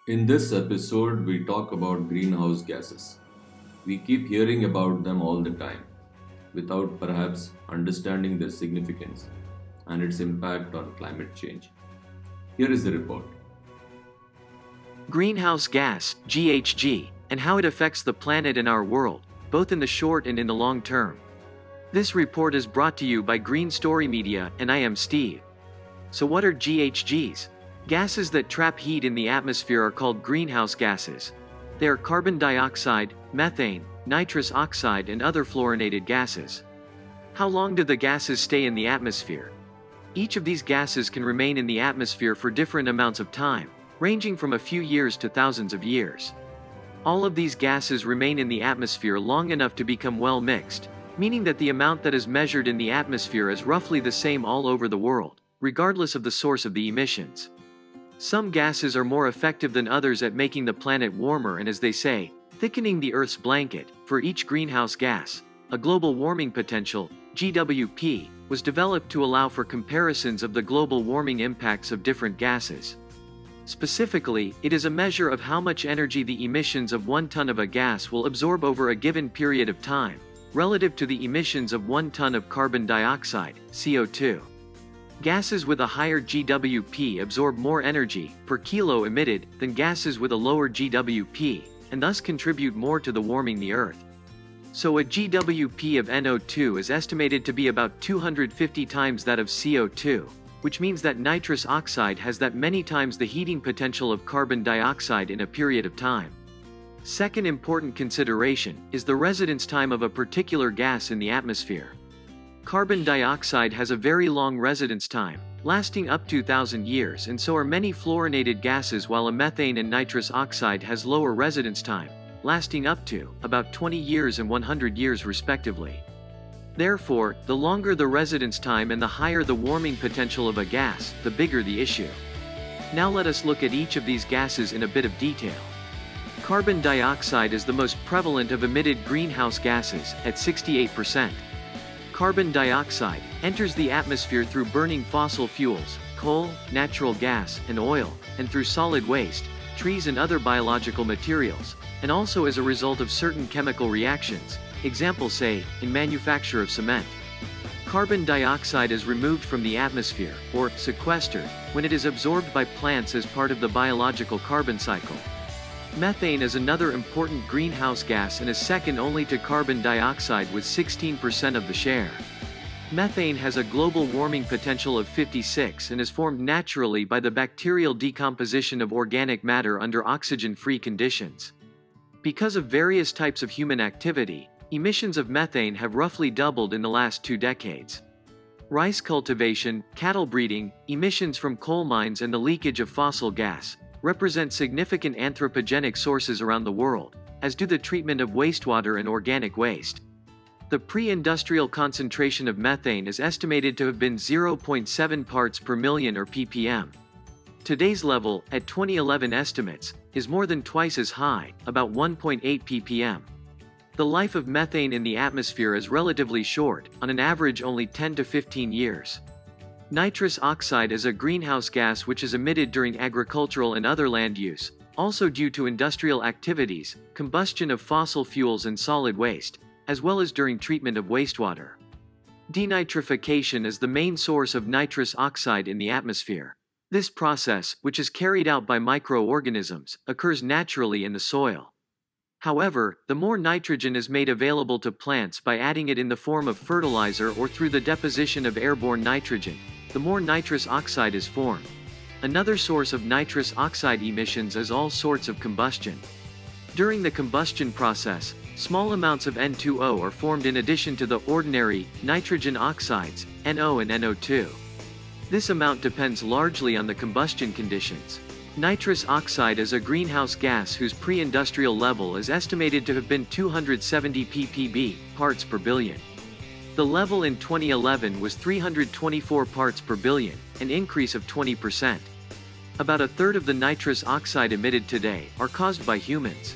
In this episode, we talk about greenhouse gases. We keep hearing about them all the time without perhaps understanding their significance and its impact on climate change. Here is the report. Greenhouse gas, GHG, and how it affects the planet and our world, both in the short and in the long term. This report is brought to you by Green Story Media, and I am Steve. So what are GHGs? Gases that trap heat in the atmosphere are called greenhouse gases. They are carbon dioxide, methane, nitrous oxide, and other fluorinated gases. How long do the gases stay in the atmosphere? Each of these gases can remain in the atmosphere for different amounts of time, ranging from a few years to thousands of years. All of these gases remain in the atmosphere long enough to become well mixed, meaning that the amount that is measured in the atmosphere is roughly the same all over the world, regardless of the source of the emissions. Some gases are more effective than others at making the planet warmer and, as they say, thickening the Earth's blanket. For each greenhouse gas, a global warming potential, GWP, was developed to allow for comparisons of the global warming impacts of different gases. Specifically, it is a measure of how much energy the emissions of 1 ton of a gas will absorb over a given period of time, relative to the emissions of 1 ton of carbon dioxide, CO2. Gases with a higher GWP absorb more energy per kilo emitted than gases with a lower GWP, and thus contribute more to the warming the Earth. So a GWP of NO2 is estimated to be about 250 times that of CO2, which means that nitrous oxide has that many times the heating potential of carbon dioxide in a period of time. Second important consideration is the residence time of a particular gas in the atmosphere. Carbon dioxide has a very long residence time, lasting up to 1,000 years, and so are many fluorinated gases, while a methane and nitrous oxide has lower residence time, lasting up to about 20 years and 100 years respectively. Therefore, the longer the residence time and the higher the warming potential of a gas, the bigger the issue. Now let us look at each of these gases in a bit of detail. Carbon dioxide is the most prevalent of emitted greenhouse gases, at 68%. Carbon dioxide enters the atmosphere through burning fossil fuels, coal, natural gas, and oil, and through solid waste, trees and other biological materials, and also as a result of certain chemical reactions, example say, in manufacture of cement. Carbon dioxide is removed from the atmosphere, or sequestered, when it is absorbed by plants as part of the biological carbon cycle. Methane is another important greenhouse gas and is second only to carbon dioxide with 16% of the share. Methane has a global warming potential of 56 and is formed naturally by the bacterial decomposition of organic matter under oxygen-free conditions. Because of various types of human activity, emissions of methane have roughly doubled in the last 2 decades. Rice cultivation, cattle breeding, emissions from coal mines, and the leakage of fossil gas represent significant anthropogenic sources around the world, as do the treatment of wastewater and organic waste. The pre-industrial concentration of methane is estimated to have been 0.7 parts per million, or ppm. Today's level, at 2011 estimates, is more than twice as high, about 1.8 ppm. The life of methane in the atmosphere is relatively short, on an average only 10 to 15 years. Nitrous oxide is a greenhouse gas which is emitted during agricultural and other land use, also due to industrial activities, combustion of fossil fuels and solid waste, as well as during treatment of wastewater. Denitrification is the main source of nitrous oxide in the atmosphere. This process, which is carried out by microorganisms, occurs naturally in the soil. However, the more nitrogen is made available to plants by adding it in the form of fertilizer or through the deposition of airborne nitrogen, the more nitrous oxide is formed. Another source of nitrous oxide emissions is all sorts of combustion. During the combustion process, small amounts of N2O are formed in addition to the ordinary nitrogen oxides, NO and NO2. This amount depends largely on the combustion conditions. Nitrous oxide is a greenhouse gas whose pre-industrial level is estimated to have been 270 ppb, parts per billion. The level in 2011 was 324 parts per billion, an increase of 20%. About a third of the nitrous oxide emitted today are caused by humans.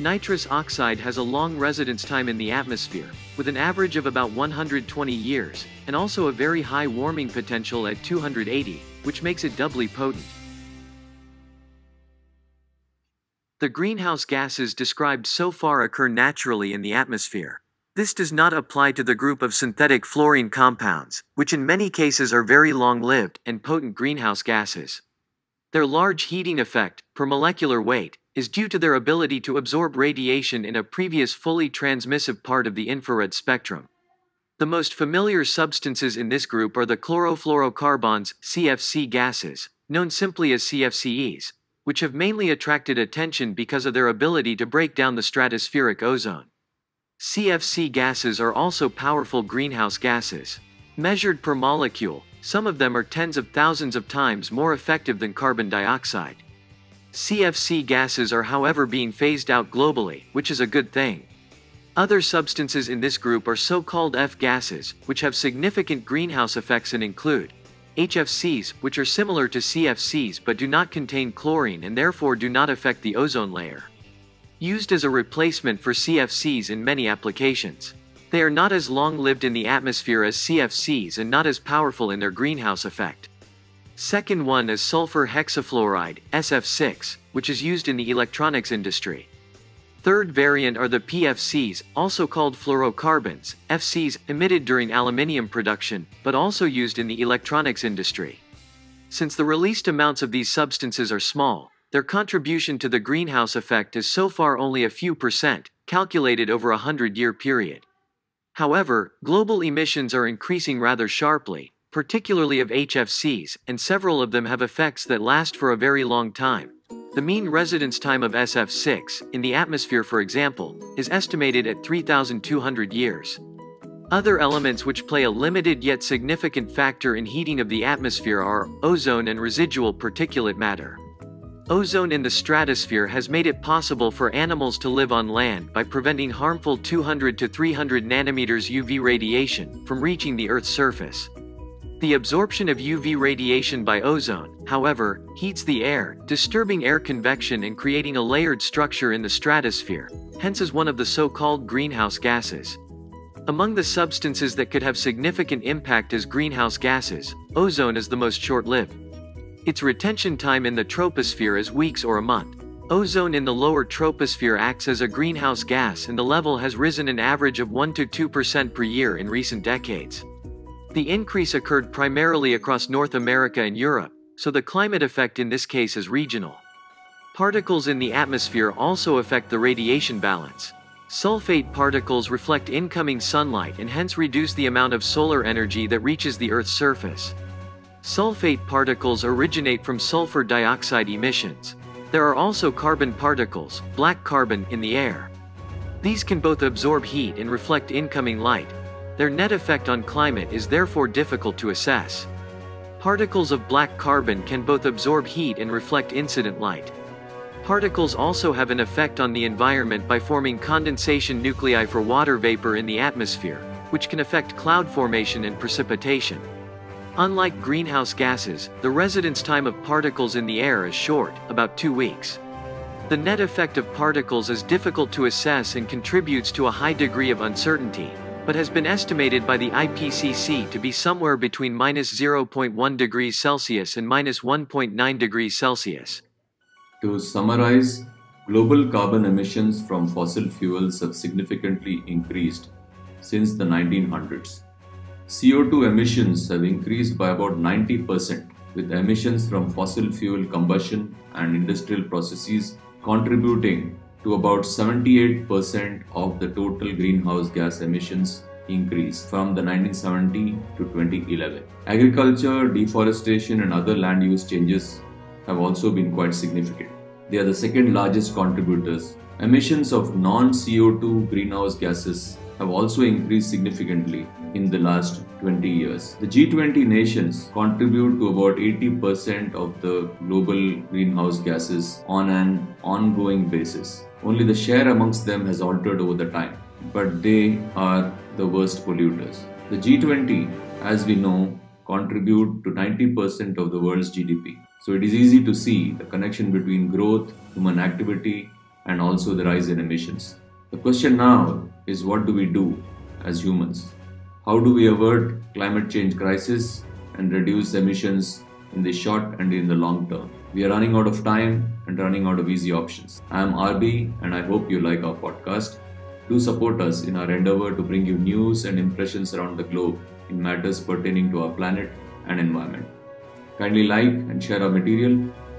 Nitrous oxide has a long residence time in the atmosphere, with an average of about 120 years, and also a very high warming potential at 280, which makes it doubly potent. The greenhouse gases described so far occur naturally in the atmosphere. This does not apply to the group of synthetic fluorine compounds, which in many cases are very long-lived and potent greenhouse gases. Their large heating effect, per molecular weight, is due to their ability to absorb radiation in a previous fully transmissive part of the infrared spectrum. The most familiar substances in this group are the chlorofluorocarbons, CFC gases, known simply as CFCs, which have mainly attracted attention because of their ability to break down the stratospheric ozone. CFC gases are also powerful greenhouse gases. Measured per molecule, some of them are tens of thousands of times more effective than carbon dioxide. CFC gases are however being phased out globally, which is a good thing. Other substances in this group are so-called F gases, which have significant greenhouse effects and include HFCs, which are similar to CFCs but do not contain chlorine and therefore do not affect the ozone layer. Used as a replacement for CFCs in many applications. They are not as long-lived in the atmosphere as CFCs and not as powerful in their greenhouse effect. Second one is sulfur hexafluoride, SF6, which is used in the electronics industry. Third variant are the PFCs, also called fluorocarbons, FCs, emitted during aluminium production, but also used in the electronics industry. Since the released amounts of these substances are small, their contribution to the greenhouse effect is so far only a few percent, calculated over a 100-year period. However, global emissions are increasing rather sharply, particularly of HFCs, and several of them have effects that last for a very long time. The mean residence time of SF6, in the atmosphere for example, is estimated at 3,200 years. Other elements which play a limited yet significant factor in heating of the atmosphere are ozone and residual particulate matter. Ozone in the stratosphere has made it possible for animals to live on land by preventing harmful 200 to 300 nanometers UV radiation from reaching the Earth's surface. The absorption of UV radiation by ozone, however, heats the air, disturbing air convection and creating a layered structure in the stratosphere, hence is one of the so-called greenhouse gases. Among the substances that could have significant impact as greenhouse gases, ozone is the most short-lived. Its retention time in the troposphere is weeks or a month. Ozone in the lower troposphere acts as a greenhouse gas and the level has risen an average of 1 to 2% per year in recent decades. The increase occurred primarily across North America and Europe, so the climate effect in this case is regional. Particles in the atmosphere also affect the radiation balance. Sulfate particles reflect incoming sunlight and hence reduce the amount of solar energy that reaches the Earth's surface. Sulfate particles originate from sulfur dioxide emissions. There are also carbon particles, black carbon, in the air. These can both absorb heat and reflect incoming light. Their net effect on climate is therefore difficult to assess. Particles of black carbon can both absorb heat and reflect incident light. Particles also have an effect on the environment by forming condensation nuclei for water vapor in the atmosphere, which can affect cloud formation and precipitation. Unlike greenhouse gases, the residence time of particles in the air is short, about 2 weeks. The net effect of particles is difficult to assess and contributes to a high degree of uncertainty, but has been estimated by the IPCC to be somewhere between -0.1 degrees Celsius and -1.9 degrees Celsius. To summarize, global carbon emissions from fossil fuels have significantly increased since the 1900s. CO2 emissions have increased by about 90%, with emissions from fossil fuel combustion and industrial processes contributing to about 78% of the total greenhouse gas emissions increase from the 1970 to 2011. Agriculture, deforestation and other land use changes have also been quite significant. They are the second largest contributors. Emissions of non-CO2 greenhouse gases have also increased significantly in the last 20 years. The G20 nations contribute to about 80% of the global greenhouse gases on an ongoing basis. Only the share amongst them has altered over the time, but they are the worst polluters. The G20, as we know, contribute to 90% of the world's GDP. So it is easy to see the connection between growth, human activity, and also the rise in emissions. The question now is, what do we do as humans? How do we avert climate change crisis and reduce emissions in the short and in the long term? We are running out of time and and running out of easy options. I am RB and I hope you like our podcast. Do support us in our endeavor to bring you news and impressions around the globe in matters pertaining to our planet and environment. Kindly like and share our material.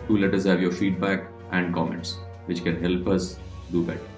Do let us have your feedback and comments, which can help us do better.